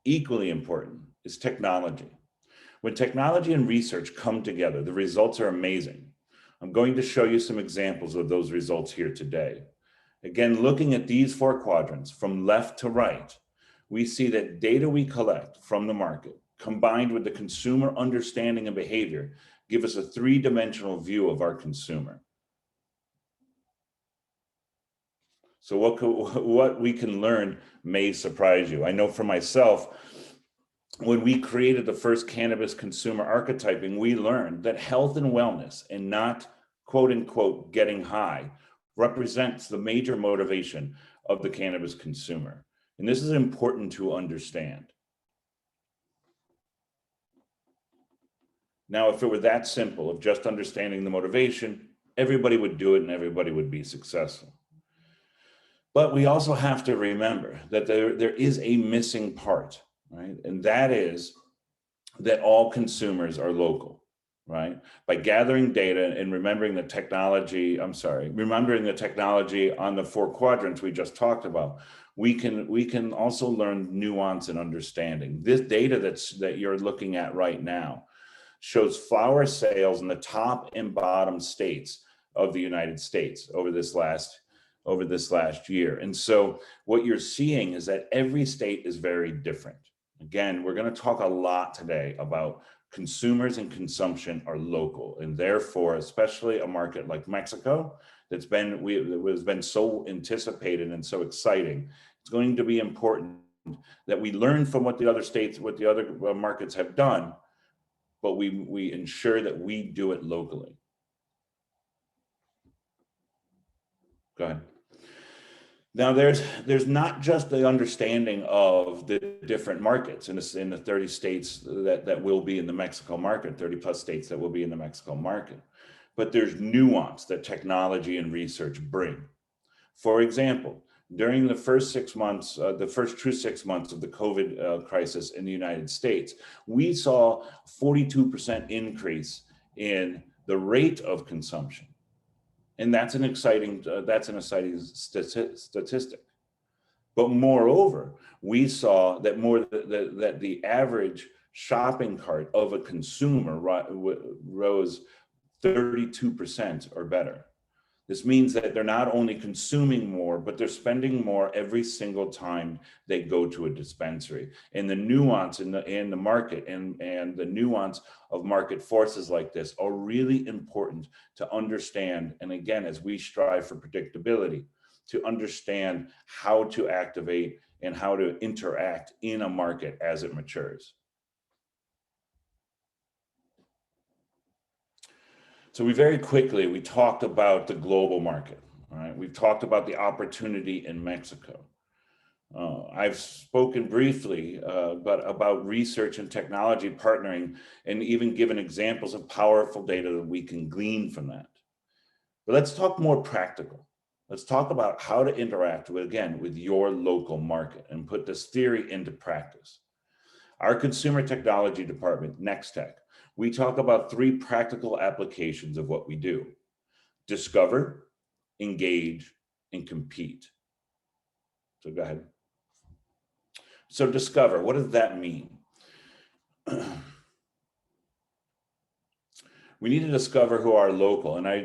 Equally important is technology. When technology and research come together, the results are amazing. I'm going to show you some examples of those results here today. Again, looking at these 4 quadrants from left to right, we see that data we collect from the market, combined with the consumer understanding and behavior, give us a 3-dimensional view of our consumer. So what we can learn may surprise you. I know for myself, when we created the first cannabis consumer archetyping, we learned that health and wellness, and not quote unquote getting high, represents the major motivation of the cannabis consumer. And this is important to understand. Now, if it were that simple of just understanding the motivation, everybody would do it and everybody would be successful. But we also have to remember that there is a missing part, right? And that is that all consumers are local, right? By gathering data and remembering the technology on the 4 quadrants we just talked about, we can also learn nuance and understanding. This data that you're looking at right now shows flower sales in the top and bottom states of the United States over this last year. And so what you're seeing is that every state is very different. Again, we're going to talk a lot today about consumers and consumption are local, and therefore, especially a market like Mexico that has been so anticipated and so exciting. It's going to be important that we learn from what the other markets have done, but we ensure that we do it locally. Go ahead. Now, there's not just the understanding of the different markets in the 30 states that will be in the Mexico market, 30 plus states that will be in the Mexico market, but there's nuance that technology and research bring. For example, during the first 6 months, the first true 6 months of the COVID crisis in the United States, we saw a 42% increase in the rate of consumption. And that's an exciting statistic. But moreover, we saw that that the average shopping cart of a consumer rose 32% or better. This means that they're not only consuming more, but they're spending more every single time they go to a dispensary. And the nuance in the market and the nuance of market forces like this are really important to understand. And again, as we strive for predictability, to understand how to activate and how to interact in a market as it matures. So we talked about the global market, all right? We've talked about the opportunity in Mexico. I've spoken briefly about research and technology partnering and even given examples of powerful data that we can glean from that. But let's talk more practical. Let's talk about how to interact with your local market and put this theory into practice. Our consumer technology department, NextTech, we talk about 3 practical applications of what we do: discover, engage, and compete. So go ahead. So discover, what does that mean? We need to discover who are local, and I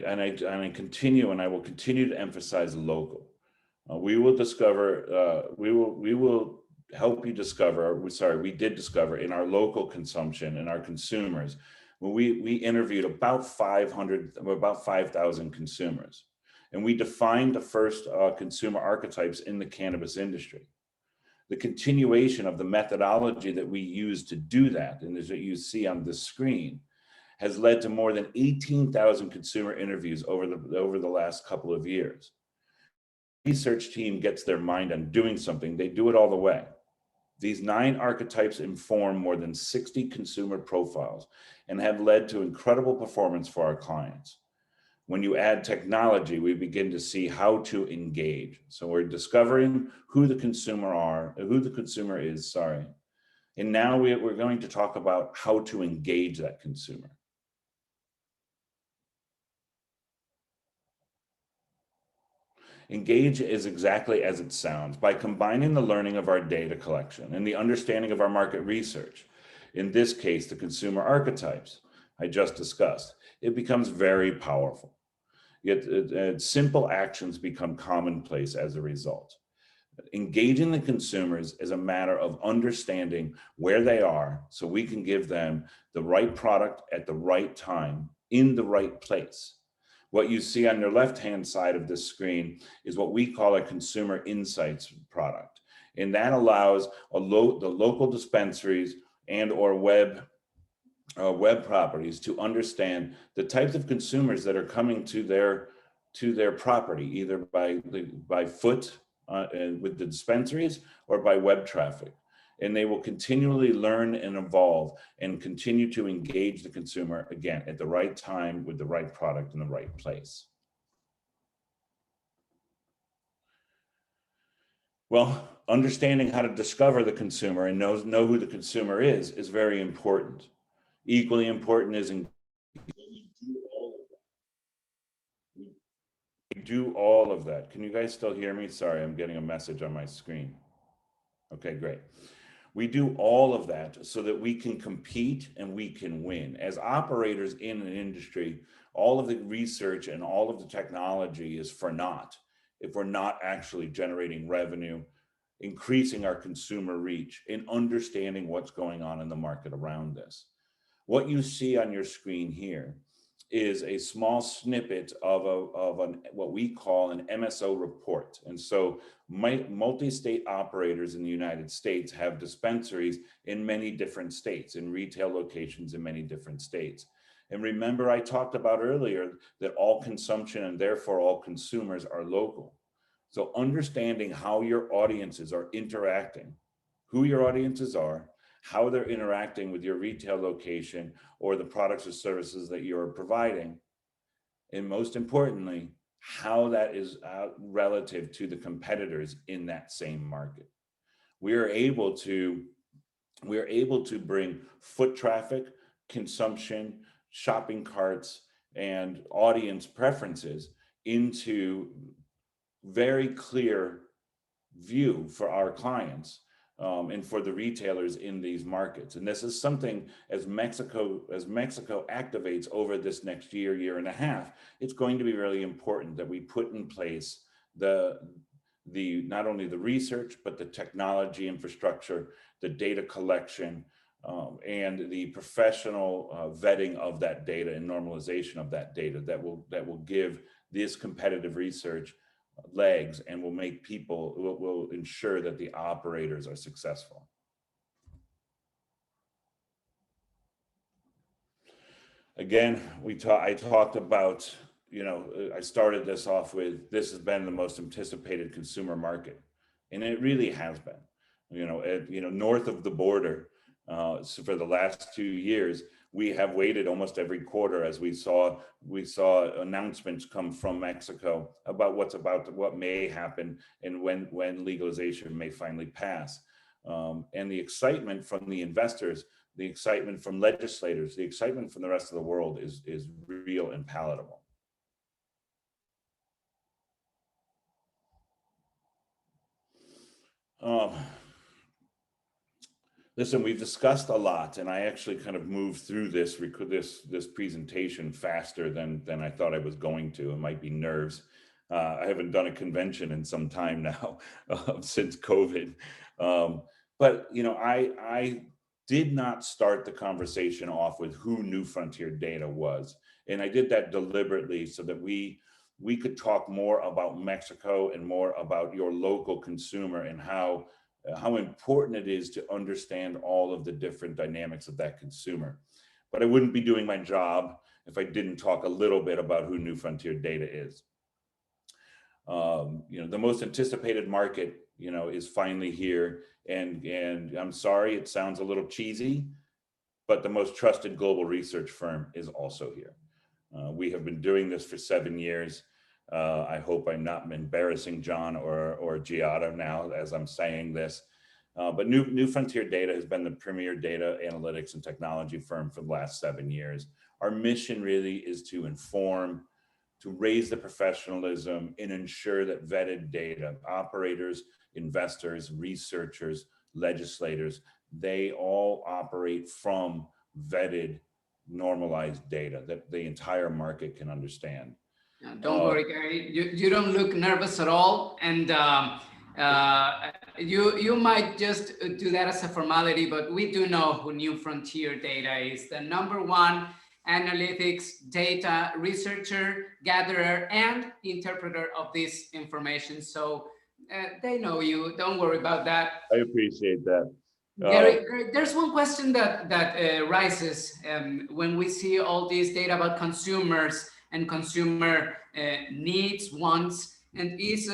will continue to emphasize local. We will discover, we will help you discover, we did discover in our local consumption and our consumers, when we interviewed about 5,000 consumers, and we defined the first consumer archetypes in the cannabis industry. The continuation of the methodology that we use to do that, and as you see on the screen, has led to more than 18,000 consumer interviews over the last couple of years. The research team gets their mind on doing something, they do it all the way. These 9 archetypes inform more than 60 consumer profiles and have led to incredible performance for our clients. When you add technology, we begin to see how to engage. So we're discovering who the consumer is, and now we're going to talk about how to engage that consumer. Engage is exactly as it sounds, by combining the learning of our data collection and the understanding of our market research, in this case, the consumer archetypes I just discussed. It becomes very powerful. Yet simple actions become commonplace as a result. Engaging the consumers is a matter of understanding where they are so we can give them the right product at the right time in the right place. What you see on your left-hand side of this screen is what we call a consumer insights product. And that allows the local dispensaries and or web properties to understand the types of consumers that are coming to their property, either by foot with the dispensaries or by web traffic. And they will continually learn and evolve and continue to engage the consumer, again, at the right time with the right product in the right place. Well, understanding how to discover the consumer and know who the consumer is very important. Equally important is do all of that. Can you guys still hear me? Sorry, I'm getting a message on my screen. Okay, great. We do all of that so that we can compete and we can win. As operators in an industry, all of the research and all of the technology is for naught if we're not actually generating revenue, increasing our consumer reach, and understanding what's going on in the market around this. What you see on your screen here is a small snippet of what we call an Mso report. And so multi-state operators in the United States have dispensaries in many different states, in retail locations in many different states. And remember, I talked about earlier that all consumption and therefore all consumers are local. So understanding how your audiences are interacting, who your audiences are, how they're interacting with your retail location or the products or services that you're providing, and most importantly, how that is relative to the competitors in that same market. We are able to bring foot traffic, consumption, shopping carts, and audience preferences into very clear view for our clients. And for the retailers in these markets. And this is something as Mexico activates over this next year and a half, it's going to be really important that we put in place not only the research, but the technology infrastructure, the data collection, and the professional vetting of that data and normalization of that data that will give this competitive research legs and will ensure that the operators are successful. Again, I talked about, I started this off with, this has been the most anticipated consumer market, and it really has been. North of the border, so for the last 2 years, we have waited almost every quarter as we saw announcements come from Mexico about what may happen and when legalization may finally pass. And the excitement from the investors, the excitement from legislators, the excitement from the rest of the world is real and palatable. Listen, we've discussed a lot, and I actually kind of moved through this presentation faster than I thought I was going to. It might be nerves. I haven't done a convention in some time now since COVID. But I did not start the conversation off with who New Frontier Data was, and I did that deliberately so that we could talk more about Mexico and more about your local consumer and how important it is to understand all of the different dynamics of that consumer. But I wouldn't be doing my job if I didn't talk a little bit about who New Frontier Data is. The most anticipated market, is finally here. And I'm sorry, it sounds a little cheesy, but the most trusted global research firm is also here. We have been doing this for 7 years. I hope I'm not embarrassing John or Giada now as I'm saying this, but New Frontier Data has been the premier data analytics and technology firm for the last 7 years. Our mission really is to inform, to raise the professionalism and ensure that vetted data, operators, investors, researchers, legislators, they all operate from vetted, normalized data that the entire market can understand. Don't worry, Gary. You don't look nervous at all, and you might just do that as a formality, but we do know who New Frontier Data is, the #1 analytics data researcher, gatherer, and interpreter of this information. So they know you. Don't worry about that. I appreciate that. Gary, there's one question that rises when we see all this data about consumers and consumer needs, wants, and is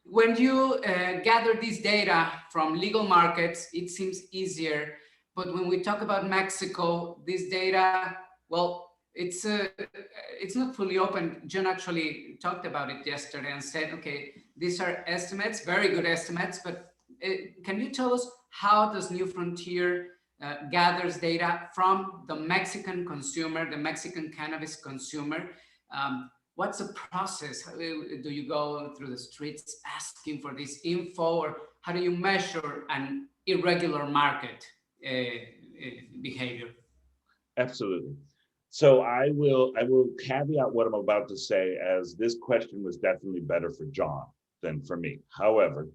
when you gather this data from legal markets, it seems easier. But when we talk about Mexico, this data, well, it's not fully open. John actually talked about it yesterday and said, okay, these are estimates, very good estimates, but can you tell us how does New Frontier gathers data from the Mexican consumer, the Mexican cannabis consumer? What's the process? How do you go through the streets asking for this info, or how do you measure an irregular market behavior? Absolutely. So I will caveat what I'm about to say, as this question was definitely better for John than for me. However,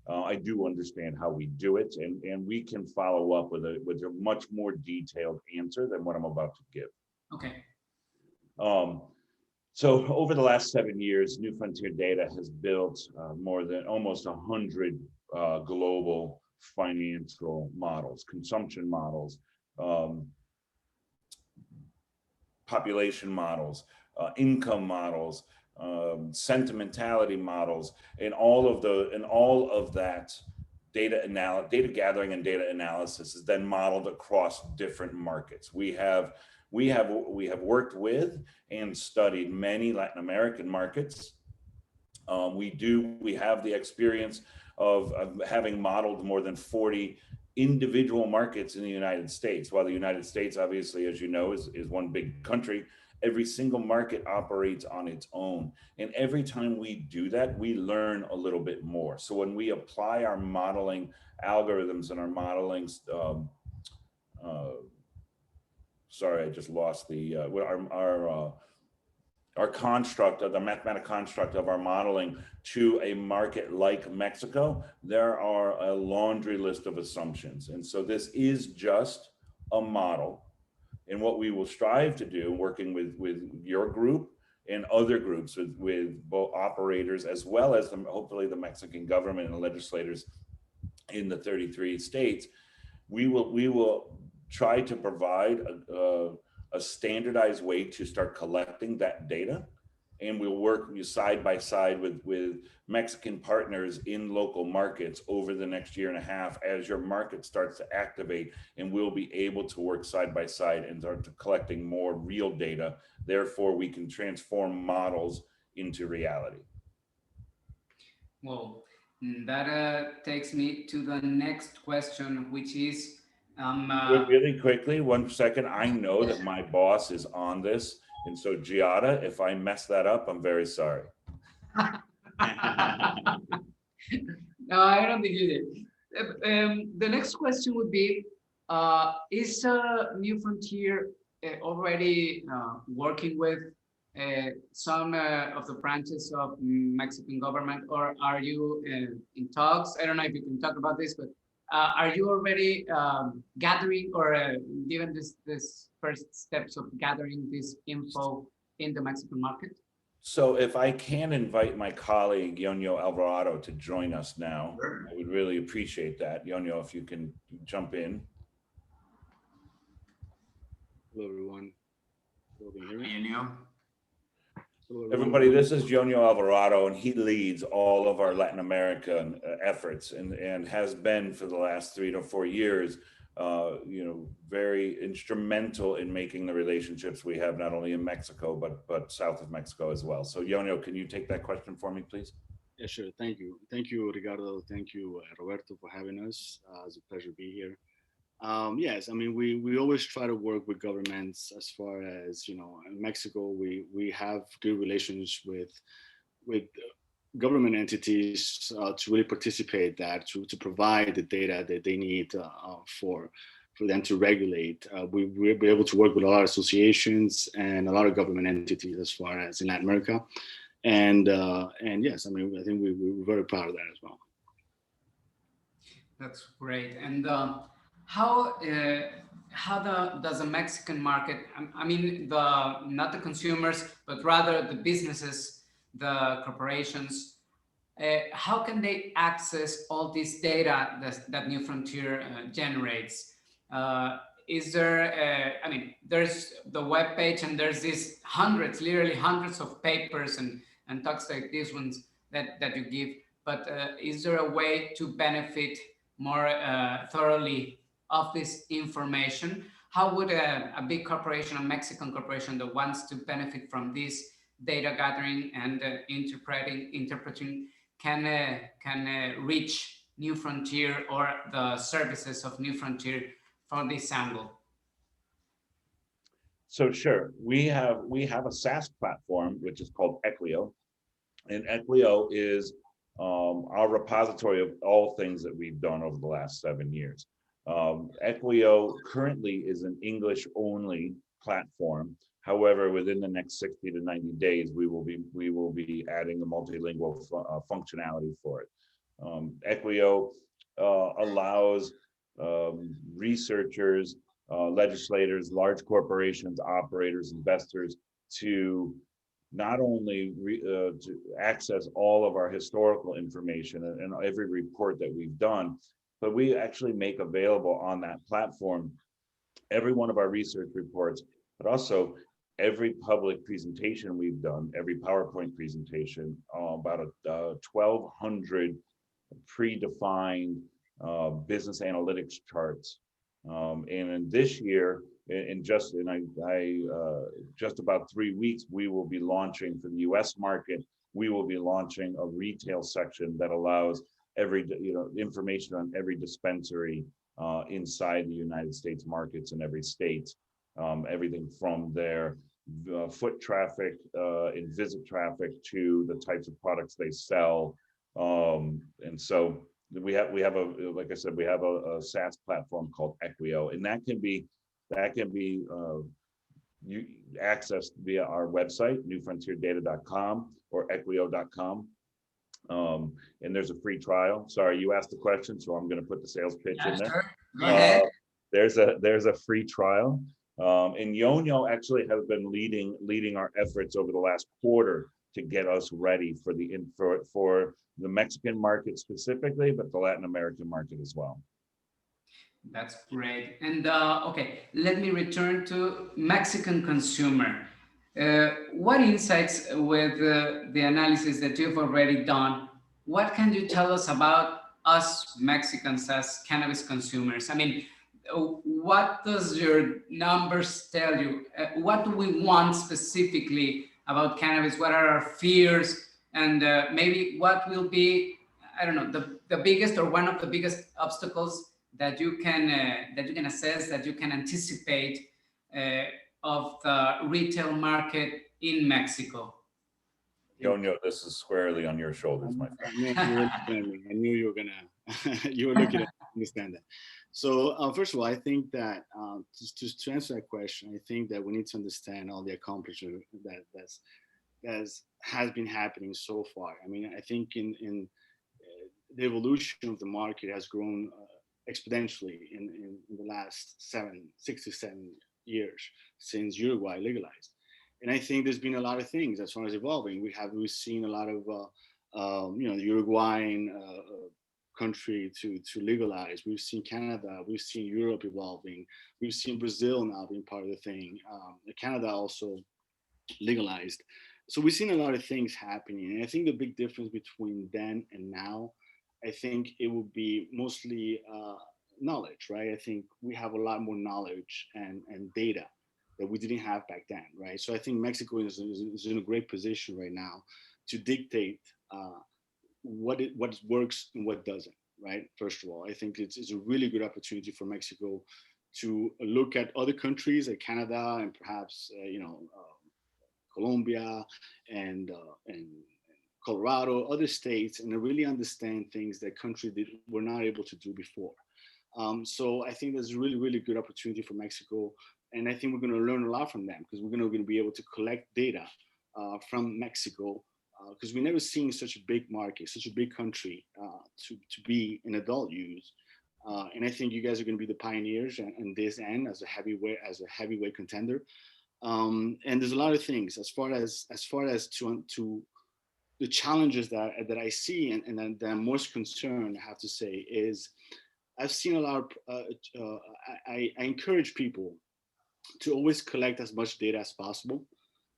I do understand how we do it, and we can follow up with a much more detailed answer than what I'm about to give. Okay. So over the last 7 years, New Frontier Data has built more than almost 100 global financial models, consumption models, population models, income models, sentimentality models, and all of that data gathering and data analysis is then modeled across different markets. We have worked with and studied many Latin American markets. We have the experience of having modeled more than 40 individual markets in the United States. While the United States, obviously, as you know, is one big country, every single market operates on its own. And every time we do that, we learn a little bit more. So when we apply our modeling algorithms and our modeling, sorry, I just lost the, our construct of the mathematical construct of our modeling to a market like Mexico, there are a laundry list of assumptions. And so this is just a model. And what we will strive to do, working with your group and other groups, with both operators as well as hopefully the Mexican government and legislators in the 33 states, we will try to provide a standardized way to start collecting that data. And we'll work side by side with Mexican partners in local markets over the next year and a half as your market starts to activate, and we'll be able to work side by side and start collecting more real data. Therefore, we can transform models into reality. Well, that takes me to the next question, which is really quickly, 1 second. I know that my boss is on this. And so Giada, if I mess that up, I'm very sorry. No, I don't think you did. The next question would be, is New Frontier already working with some of the branches of Mexican government, or are you in talks? I don't know if you can talk about this, but are you already gathering or given this first steps of gathering this info in the Mexican market? So if I can invite my colleague, Yonyo Alvarado, to join us now, sure. I would really appreciate that. Yonyo, if you can jump in. Hello, everyone. Yonyo. Everybody, this is Yonyo Alvarado, and he leads all of our Latin American efforts and has been for the last 3 to 4 years, very instrumental in making the relationships we have not only in Mexico, but south of Mexico as well. So Yonyo, can you take that question for me, please? Yeah, sure. Thank you. Thank you, Ricardo. Thank you, Roberto, for having us. It's a pleasure to be here. Yes, I mean we always try to work with governments. As far as you know, in Mexico, we have good relations with government entities to really participate that to provide the data that they need for them to regulate. We'll be able to work with a lot of associations and a lot of government entities as far as in Latin America, and yes, I mean I think we're very proud of that as well. That's great. And how does the Mexican market? I mean, the not the consumers, but rather the businesses, the corporations. How can they access all this data that New Frontier generates? Is there? I mean, there's the web page, and there's these hundreds, literally hundreds of papers and talks like these ones that you give. But is there a way to benefit more thoroughly of this information? How would a big corporation, a Mexican corporation that wants to benefit from this data gathering and interpreting can reach New Frontier or the services of New Frontier from this angle? So sure, we have a SaaS platform which is called Equio, and Equio is our repository of all things that we've done over the last 7 years. Equio currently is an English only platform. However, within the next 60 to 90 days, we will be adding the multilingual functionality for it. Equio allows researchers, legislators, large corporations, operators, investors to not only to access all of our historical information and every report that we've done, but we actually make available on that platform every one of our research reports, but also every public presentation we've done, every PowerPoint presentation, about 1,200 predefined business analytics charts. And in this year, in just about 3 weeks, we will be launching for the U.S. market. We will be launching a retail section that allows information on every dispensary inside the United States markets in every state. Everything from their foot traffic and visit traffic to the types of products they sell. And so we have like I said, we have a SaaS platform called Equio, and that can be accessed via our website, newfrontierdata.com or equio.com. And there's a free trial. Sorry, you asked the question, so I'm going to put the sales pitch in there. Sure. Go ahead. There's a free trial. And Yonyo actually has been leading our efforts over the last quarter to get us ready for the Mexican market specifically, but the Latin American market as well. That's great. And okay, let me return to Mexican consumer. What insights with the analysis that you've already done, what can you tell us about us Mexicans as cannabis consumers? I mean, what does your numbers tell you? What do we want specifically about cannabis? What are our fears? And maybe what will be, I don't know, the biggest or one of the biggest obstacles that you can assess, that you can anticipate of the retail market in Mexico? Yonyo, this is squarely on your shoulders, my friend. I knew you were gonna you were looking at understand that. So first of all, I think that to answer that question, I think that we need to understand all the accomplishment that has been happening so far. I mean, I think in the evolution of the market has grown exponentially in the last 6 to 7 years since Uruguay legalized. And I think there's been a lot of things as far as evolving. We've seen a lot of the Uruguayan country to legalize. We've seen Canada. We've seen Europe evolving. We've seen Brazil now being part of the thing. Canada also legalized. So we've seen a lot of things happening. And I think the big difference between then and now, I think it would be mostly knowledge, right? I think we have a lot more knowledge and data that we didn't have back then, right? So I think Mexico is in a great position right now to dictate what works and what doesn't, right? First of all, I think it's a really good opportunity for Mexico to look at other countries like Canada and perhaps, Colombia and Colorado, other states, and to really understand things that countries that were not able to do before. So I think there's a really, really good opportunity for Mexico. And I think we're going to learn a lot from them because we're going to be able to collect data from Mexico because we've never seen such a big market, such a big country to be in adult use. And I think you guys are going to be the pioneers in this end as a heavyweight contender. And there's a lot of things as far as to the challenges that I see and that I'm most concerned, I have to say, is I've seen a lot of, I encourage people to always collect as much data as possible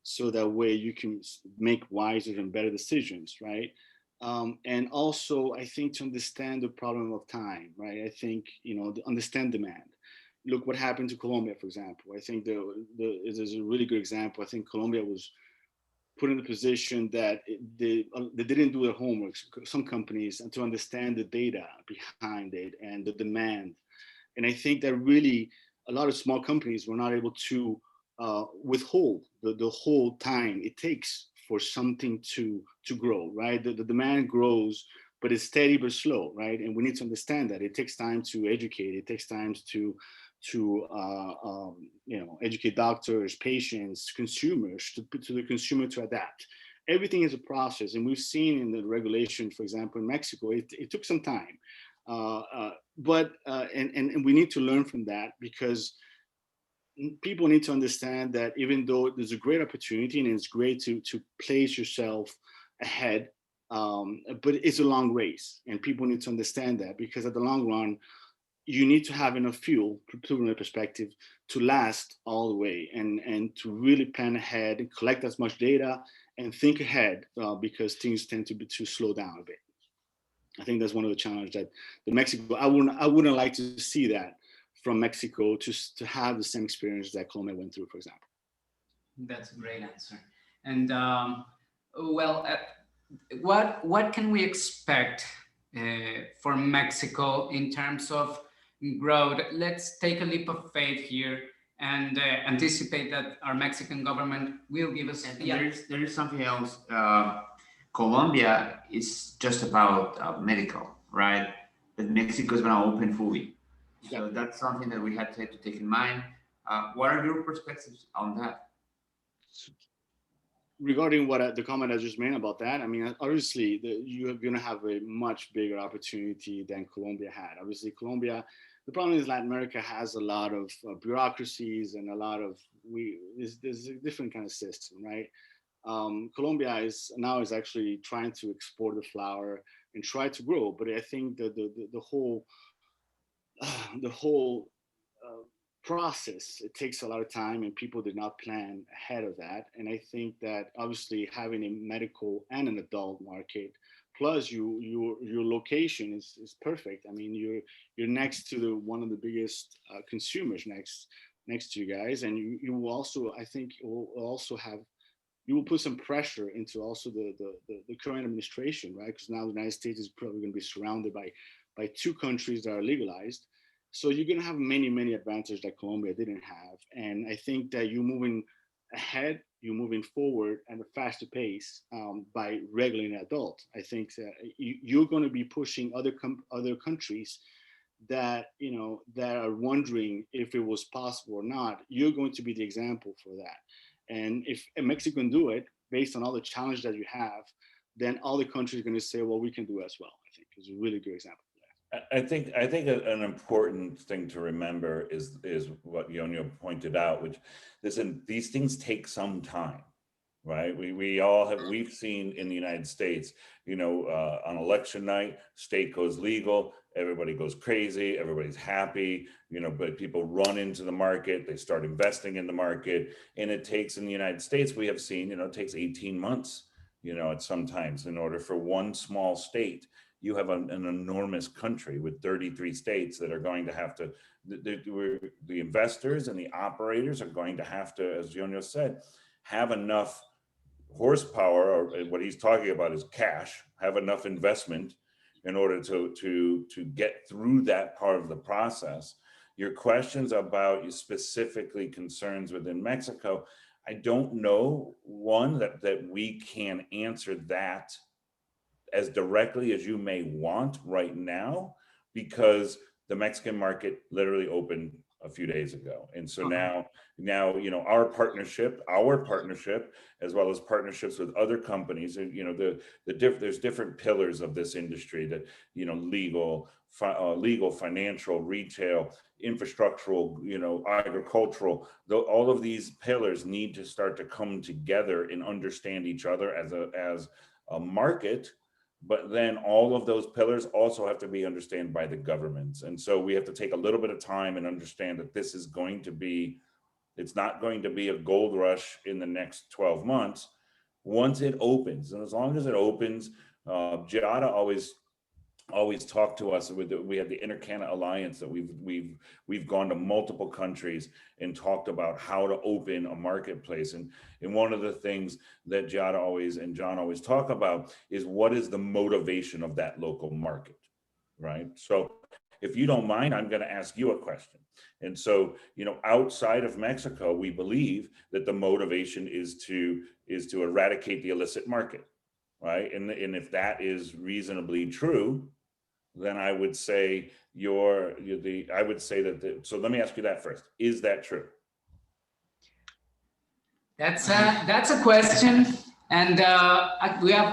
so that way you can make wiser and better decisions, right? And also, I think to understand the problem of time, right? I think, to understand demand. Look what happened to Colombia, for example. I think this is a really good example. I think Colombia was put in a position that they didn't do their homework, some companies, and to understand the data behind it and the demand. And I think that really a lot of small companies were not able to withhold the whole time it takes for something to grow, right? The demand grows, but it's steady but slow, right? And we need to understand that it takes time to educate. It takes time to educate doctors, patients, consumers, to the consumer to adapt. Everything is a process, and we've seen in the regulation, for example, in Mexico, it took some time, but we need to learn from that because people need to understand that even though there's a great opportunity and it's great to place yourself ahead, but it's a long race, and people need to understand that because at the long run, you need to have enough fuel, from my perspective, to last all the way and to really plan ahead and collect as much data and think ahead because things tend to slow down a bit. I think that's one of the challenges that the Mexico, I wouldn't like to see that from Mexico to have the same experience that Colombia went through, for example. That's a great answer. And what can we expect for Mexico in terms of growth? Let's take a leap of faith here and anticipate that our Mexican government will give us. There is something else. Colombia is just about medical, right? But Mexico is going to open fully. So that's something that we had to take in mind. What are your perspectives on that? Regarding what the comment I just made about that, I mean, obviously, you're going to have a much bigger opportunity than Colombia had. Obviously, Colombia, the problem is Latin America has a lot of bureaucracies and a lot of, there's a different kind of system, right? Colombia is actually trying to export the flower and try to grow, but I think that the whole process, it takes a lot of time and people did not plan ahead of that. And I think that obviously having a medical and an adult market, plus your location is perfect. I mean, you're next to one of the biggest consumers next to you guys, and you will also, I think, you will put some pressure into also the current administration, right? Because now the United States is probably going to be surrounded by two countries that are legalized. So you're going to have many, many advantages that Colombia didn't have. And I think that you're moving ahead, you're moving forward at a faster pace by regulating adults. I think that you're going to be pushing other countries that, that are wondering if it was possible or not. You're going to be the example for that. And if Mexico can do it based on all the challenges that you have, then all the countries are going to say, well, we can do it as well. I think it's a really good example. I think an important thing to remember is what Yonio pointed out, which listen, these things take some time, right? We've seen in the United States, on election night, state goes legal, everybody goes crazy, everybody's happy, but people run into the market, they start investing in the market, and it takes, in the United States, we have seen, it takes 18 months, at sometimes in order for one small state. You have an enormous country with 33 states that are going to have to, the investors and the operators are going to have to, as Yonio said, have enough horsepower, or what he's talking about is cash, have enough investment in order to get through that part of the process. Your questions about specifically concerns within Mexico, I don't know, one, that we can answer that as directly as you may want right now, because the Mexican market literally opened a few days ago. And so now, you know, our partnership, as well as partnerships with other companies, and, you know, there's different pillars of this industry that, you know, legal, financial, retail, infrastructural, you know, agricultural, all of these pillars need to start to come together and understand each other as a market. But then all of those pillars also have to be understood by the governments. And so we have to take a little bit of time and understand that this is going to be, it's not going to be a gold rush in the next 12 months. Once it opens, and as long as it opens, Giada always talk to us. We have the Intercanada Alliance that we've gone to multiple countries and talked about how to open a marketplace. And one of the things that Giada and John always talk about is what is the motivation of that local market, right? So if you don't mind, I'm going to ask you a question. And so, you know, outside of Mexico, we believe that the motivation is to eradicate the illicit market. Right. And if that is reasonably true, then I would say so let me ask you that first. Is that true? That's a question. And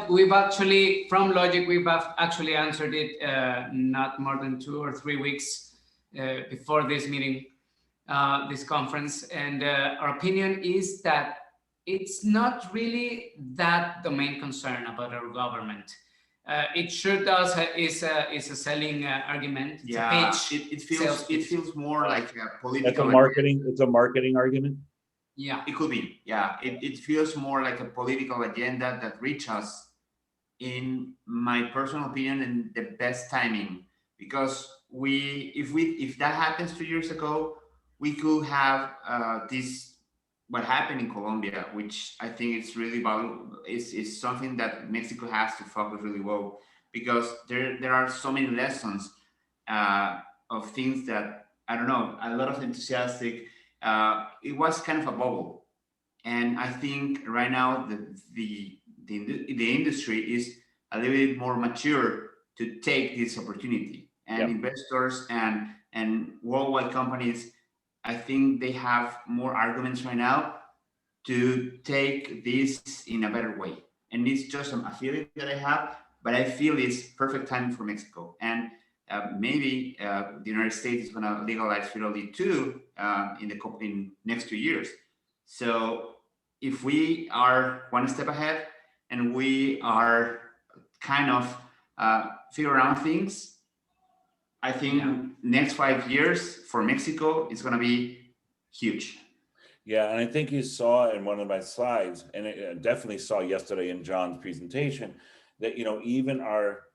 we've actually, from Logic, we've actually answered it not more than 2 or 3 weeks before this meeting, this conference. And our opinion is that it's not really that the main concern about our government. It sure does is a selling argument. It's yeah, a page. It feels more like a political. It's a marketing argument. Yeah, it could be. Yeah, it feels more like a political agenda that reaches us, in my personal opinion, in the best timing. Because if that happens 2 years ago, we could have what happened in Colombia, which I think it's really valuable, is something that Mexico has to focus really well, because there are so many lessons of things that, I don't know, a lot of enthusiastic, it was kind of a bubble. And I think right now the industry is a little bit more mature to take this opportunity, and investors and worldwide companies, I think they have more arguments right now to take this in a better way. And it's just a feeling that I have, but I feel it's perfect time for Mexico. And maybe the United States is going to legalize federally too in next 2 years. So if we are one step ahead and we are kind of figure out things, I think next 5 years for Mexico is going to be huge. Yeah, and I think you saw in one of my slides, and I definitely saw yesterday in John's presentation, that, you know, even our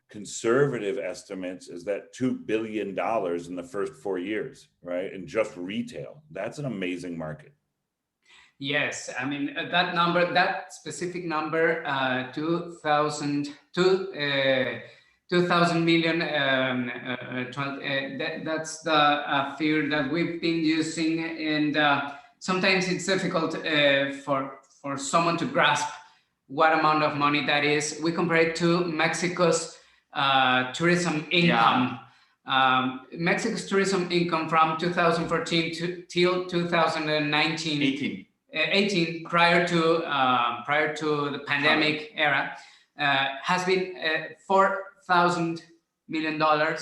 conservative estimates is that $2 billion in the first 4 years, right? And just retail. That's an amazing market. Yes, I mean, that specific number, 2,000 million, that's the figure that we've been using. And sometimes it's difficult for someone to grasp what amount of money that is. We compare it to Mexico's tourism income. Mexico's tourism income from 2014 till 2019. 18 prior to the pandemic era has been $4,000 million, $4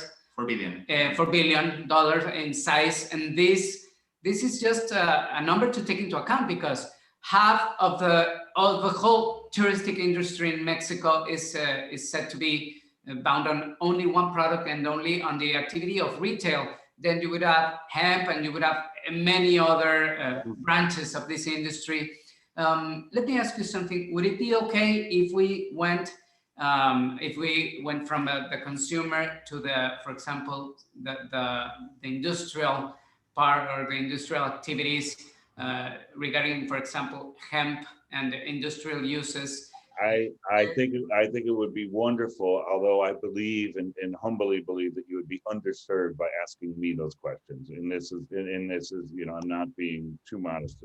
billion in size. And this is just a number to take into account, because half of the whole touristic industry in Mexico is said to be bound on only one product and only on the activity of retail. Then you would have hemp, and you would have many other branches of this industry. Let me ask you something. Would it be okay if we went from the consumer to for example, the industrial part or the industrial activities regarding, for example, hemp and the industrial uses. I think it would be wonderful, although I believe and humbly believe that you would be underserved by asking me those questions. And this is, you know, I'm not being too modest.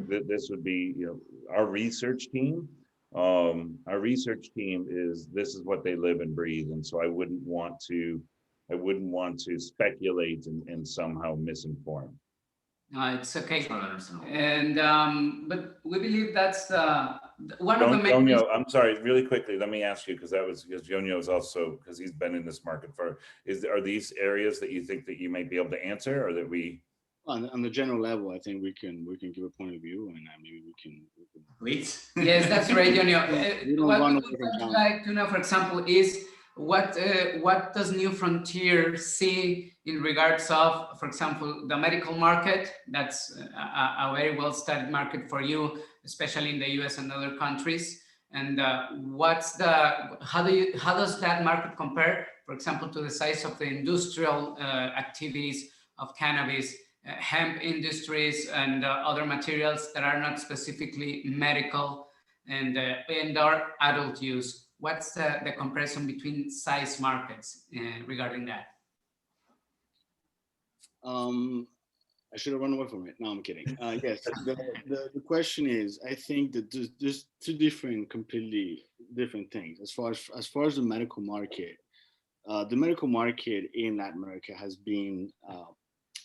This would be, you know, our research team. Our research team this is what they live and breathe, and so I wouldn't want to speculate and somehow misinform. It's okay. Understandable. And but we believe that's one of the main Jonyo, I'm sorry, really quickly, let me ask you, because Jonyo is also, because he's been in this market are these areas that you think that you might be able to answer, or that we? On the general level, I think we can give a point of view, and maybe we can. Please. Yes, that's right, Jonyo. We don't What run we away from would town. like to know, for example, is what does New Frontier see in regards of, for example, the medical market? That's a very well-studied market for you, especially in the US and other countries. And how does that market compare, for example, to the size of the industrial activities of cannabis, hemp industries, and other materials that are not specifically medical and are adult use? What's the comparison between size markets regarding that? I should have run away from it. No, I'm kidding. Yes, the question is, I think that there's two completely different things. As far as the medical market in Latin America has been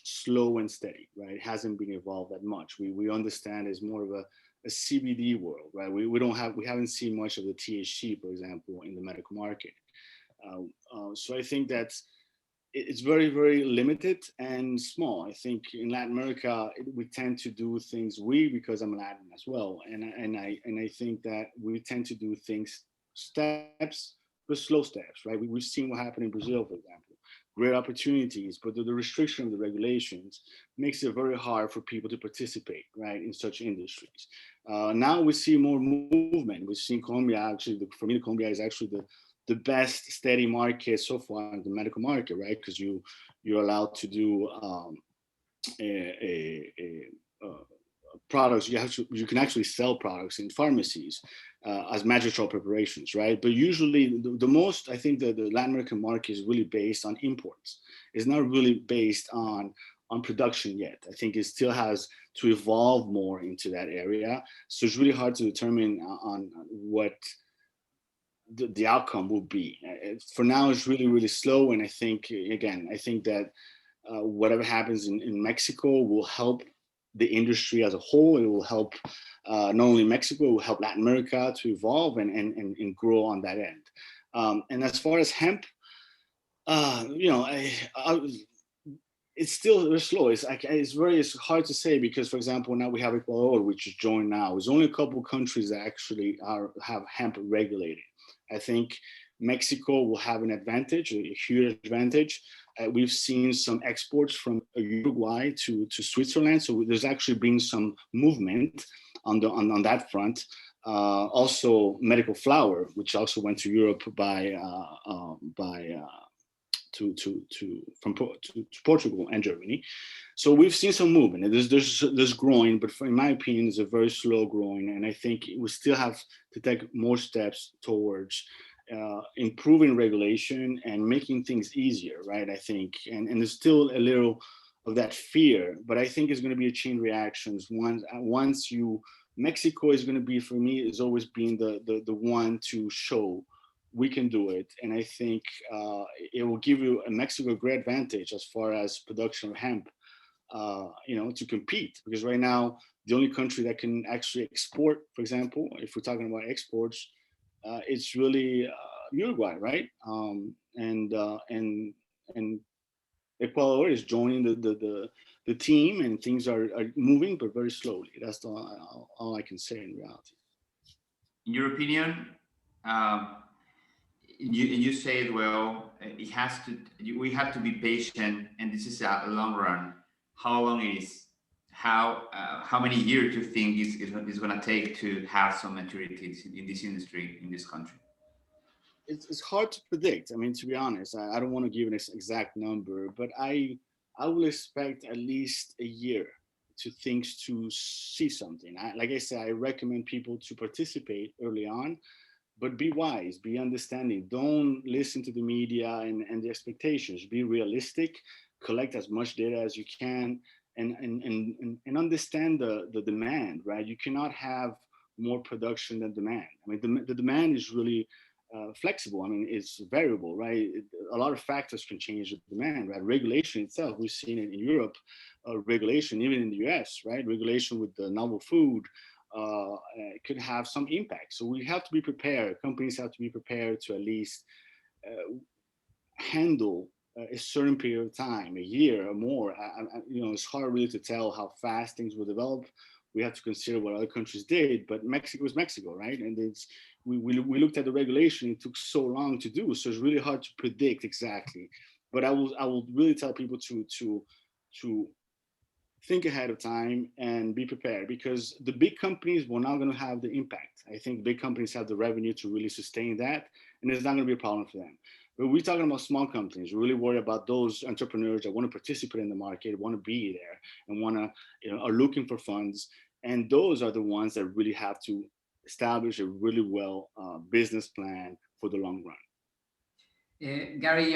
slow and steady, right? It hasn't been evolved that much. We understand it's more of a CBD world, right? We haven't seen much of the THC, for example, in the medical market. So I think that it's very, very limited and small. I think in Latin America, we tend to do things, because I'm Latin as well, and I think that we tend to do things steps, but slow steps, right? We've seen what happened in Brazil, for example. Great opportunities, but the restriction of the regulations makes it very hard for people to participate, right, in such industries. Now we see more movement. We've seen Colombia, actually, for me, Colombia is actually the best steady market so far in the medical market, right? Because you're allowed to do products. You can actually sell products in pharmacies as magistrate preparations, right? But usually the most, I think that the Latin American market is really based on imports. It's not really based on production yet. I think it still has to evolve more into that area. So it's really hard to determine on what the outcome will be. For now, it's really, really slow. And I think, again, that whatever happens in Mexico will help the industry as a whole. It will help not only Mexico, it will help Latin America to evolve and grow on that end. And as far as hemp, it's still very slow. It's hard to say because, for example, now we have Ecuador, which is joined now. There's only a couple of countries that actually have hemp regulated. I think Mexico will have an advantage, a huge advantage. We've seen some exports from Uruguay to Switzerland, so there's actually been some movement on that front. Also, medical flower, which also went to Europe from Portugal and Germany. So we've seen some movement. There's growing, but in my opinion, it's a very slow growing, and I think we still have to take more steps towards improving regulation and making things easier, right? I think, and there's still a little of that fear, but I think it's going to be a chain reactions. Mexico is going to be, for me, is always been the one to show we can do it, and I think it will give you Mexico a great advantage as far as production of hemp, to compete, because right now the only country that can actually export, for example, if we're talking about exports, it's really Uruguay, right? And Ecuador is joining the team, and things are moving, but very slowly. That's all I can say in reality. In your opinion, you said, well, we have to be patient, and this is a long run. How long is how many years do you think is going to take to have some maturity in this industry in this country? It's hard to predict. I mean, to be honest, I don't want to give an exact number, but I will expect at least a year to things to see something. Like I said, I recommend people to participate early on, but be wise, be understanding. Don't listen to the media and the expectations. Be realistic, collect as much data as you can, and understand the demand, right? You cannot have more production than demand. I mean, the demand is really flexible. I mean, it's variable, right? A lot of factors can change the demand, right? Regulation itself, we've seen it in Europe, regulation, even in the US, right? Regulation with the novel food could have some impact. So we have to be prepared. Companies have to be prepared to at least handle a certain period of time, a year or more. You know, it's hard really to tell how fast things will develop. We have to consider what other countries did, but Mexico is Mexico, right? And we looked at the regulation. It took so long to do, so it's really hard to predict exactly. But I will really tell people to think ahead of time and be prepared, because the big companies were not going to have the impact. I think big companies have the revenue to really sustain that, and it's not going to be a problem for them. But we're talking about small companies. We're really worried about those entrepreneurs that want to participate in the market, want to be there, and want to, you know, are looking for funds. And those are the ones that really have to establish a really well business plan for the long run. Gary,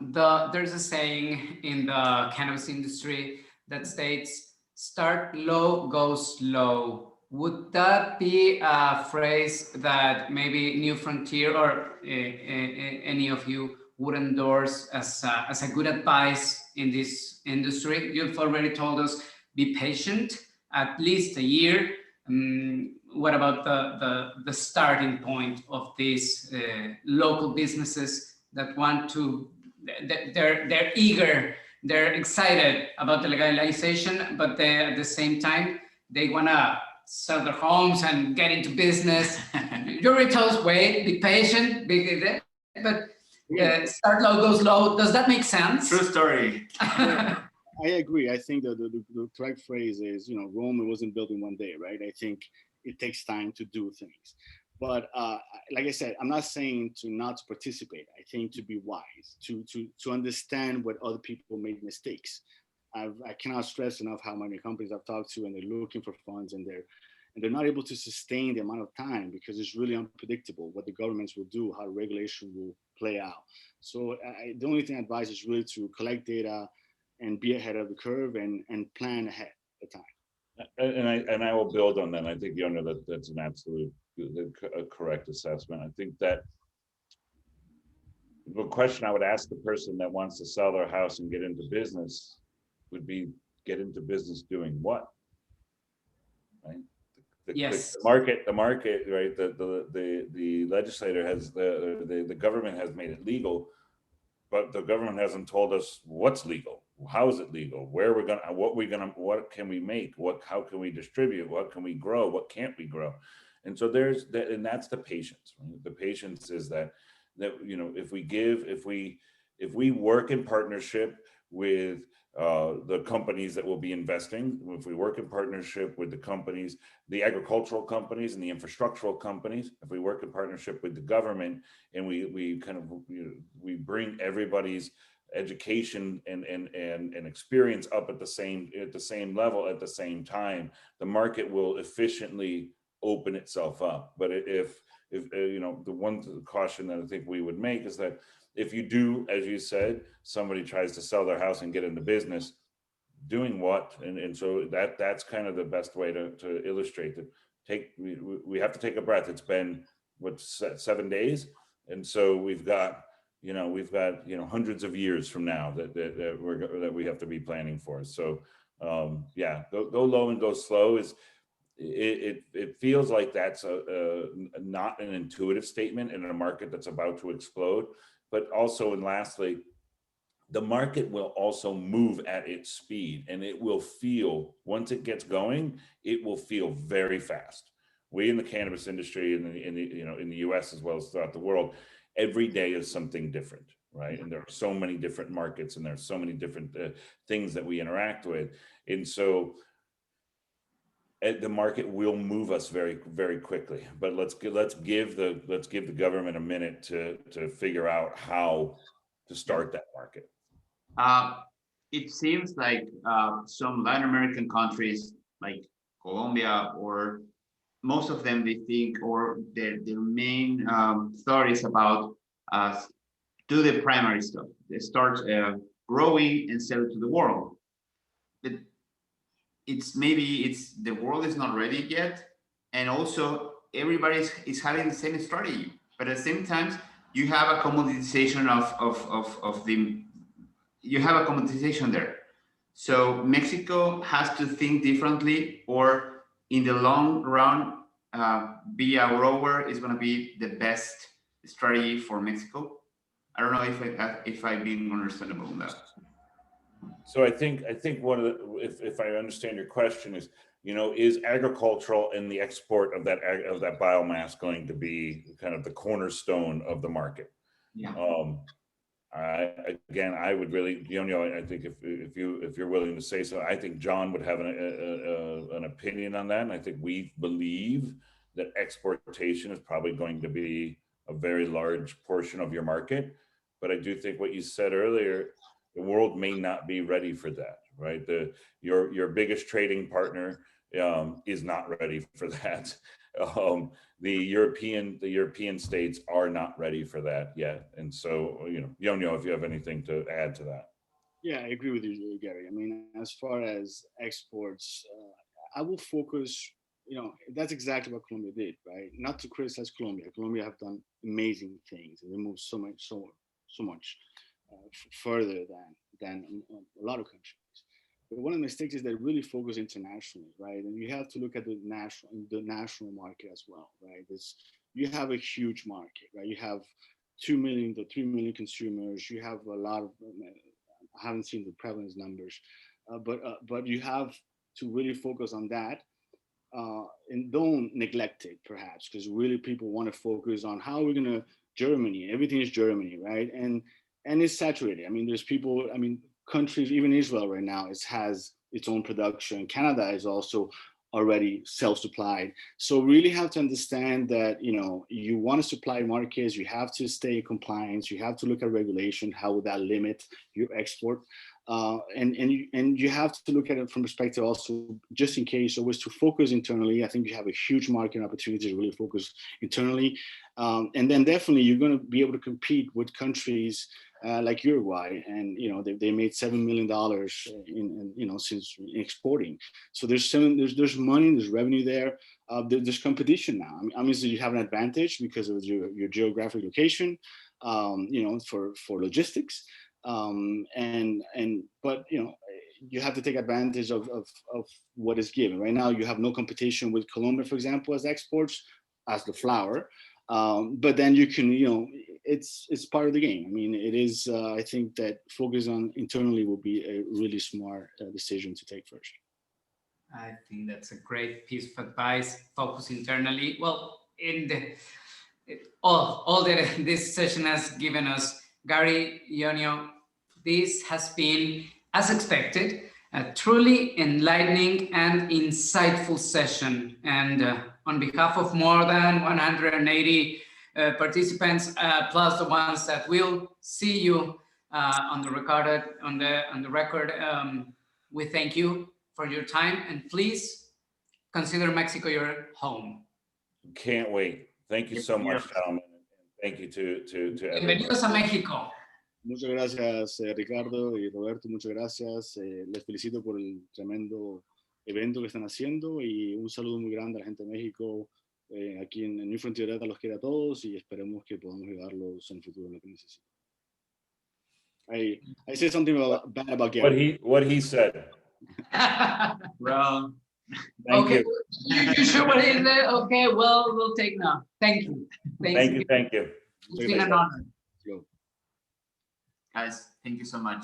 there's a saying in the cannabis industry that states, start low, go slow. Would that be a phrase that maybe New Frontier or any of you would endorse as a good advice in this industry? You've already told us, be patient, at least a year. What about the starting point of these local businesses that want to, they're eager, they're excited about the legalization, but at the same time, they want to sell their homes and get into business. You already told us, wait, be patient, but start low, go slow. Does that make sense? True story. I agree. I think that the correct phrase is, you know, Rome wasn't built in one day, right? I think it takes time to do things. But like I said, I'm not saying not to participate. I think to be wise, to understand what other people made mistakes. I cannot stress enough how many companies I've talked to, and they're looking for funds, and they're not able to sustain the amount of time because it's really unpredictable what the governments will do, how regulation will play out. So the only thing I advise is really to collect data and be ahead of the curve and plan ahead of time. And I will build on that. I think that's an absolute correct assessment. I think that the question I would ask the person that wants to sell their house and get into business would be, get into business doing what? Right? Yes. The market, right? The legislator has, the government has made it legal, but the government hasn't told us what's legal. How is it legal? Where we're gonna, what can we make? How can we distribute? What can we grow? What can't we grow? And so there's that, and that's the patience. Right? The patience is that you know, if we work in partnership with the companies that will be investing, if we work in partnership with the companies, the agricultural companies and the infrastructural companies, if we work in partnership with the government, and we kind of, you know, we bring everybody's education and experience up at the same level at the same time, the market will efficiently open itself up. But if you know, the one caution that I think we would make is that if you do, as you said, somebody tries to sell their house and get into business, doing what? And so that's kind of the best way to illustrate that. We have to take a breath. It's been, what, 7 days? And so we've got hundreds of years from now that we have to be planning for. So yeah, go low and go slow is, it feels like that's not an intuitive statement in a market that's about to explode. But also, and lastly, the market will also move at its speed, and it will feel, once it gets going, it will feel very fast. We in the cannabis industry in the US as well as throughout the world, every day is something different, right? And there are so many different markets, and there are so many different things that we interact with, and so the market will move us very, very quickly. But let's give the government a minute to figure out how to start that market. it seems like some Latin American countries like Colombia, or most of them, they think, or their main thought is about do the primary stuff. They start growing and sell it to the world. But maybe the world is not ready yet, and also everybody is having the same strategy. But at the same time, you have a commoditization you have a commoditization there. So Mexico has to think differently, or in the long run, be a grower is going to be the best strategy for Mexico. I don't know if I'm being understandable on that. So I think one of the, if I understand your question is, is agricultural and the export of that biomass going to be kind of the cornerstone of the market? Yeah. I would really, I think if you're willing to say so, I think John would have an opinion on that, and I think we believe that exportation is probably going to be a very large portion of your market. But I do think what you said earlier, the world may not be ready for that, right? Your biggest trading partner is not ready for that. The European states are not ready for that yet. And so, Yonyo, if you have anything to add to that. Yeah, I agree with you, Gary. I mean, as far as exports, I will focus, that's exactly what Colombia did, right? Not to criticize Colombia. Colombia have done amazing things, and they moved so much further than a lot of countries. But one of the mistakes is they really focus internationally, right? And you have to look at the national market as well, right? You have a huge market, right? You have 2 million to 3 million consumers. You have a lot of, I haven't seen the prevalence numbers, but you have to really focus on that. And don't neglect it, perhaps, because really people want to focus on how we're gonna Germany. Everything is Germany, right? And it's saturated. I mean, there's people. I mean, countries, even Israel right now, has its own production. Canada is also already self-supplied. So really have to understand that you want to supply markets. You have to stay in compliance. You have to look at regulation. How would that limit your export? And you have to look at it from perspective also, just in case, always to focus internally. I think you have a huge market opportunity to really focus internally. And then definitely you're going to be able to compete with countries like Uruguay, and they made $7 million in since exporting. So there's money, there's revenue there. There's competition now. I mean, so you have an advantage because of your geographic location, for logistics. But you have to take advantage of what is given. Right now, you have no competition with Colombia, for example, as exports, as the flower. But then you can, it's part of the game. I mean, it is, I think that focus on internally will be a really smart decision to take first. I think that's a great piece of advice. Focus internally. Well, all that this session has given us, Gary, Yonyo, this has been, as expected, a truly enlightening and insightful session. And on behalf of more than 180 participants, plus the ones that will see you on the record, we thank you for your time, and please consider Mexico your home. Can't wait. Thank you so much, gentlemen. Thank you to everybody. Bienvenidos a México. Muchas gracias, Ricardo y Roberto. Muchas gracias. Les felicito por el tremendo evento que están haciendo, y un saludo muy grande a la gente de México. Aquí en New Frontier Data los quiere a todos, y esperemos que podamos ayudarlos en el futuro en lo que necesiten. I said something bad about Gary. What he said. Well, Thank okay, you. you sure what he said? Okay, well, we'll take now. Thank you. Thank you. It's been an honor. guys, thank you so much.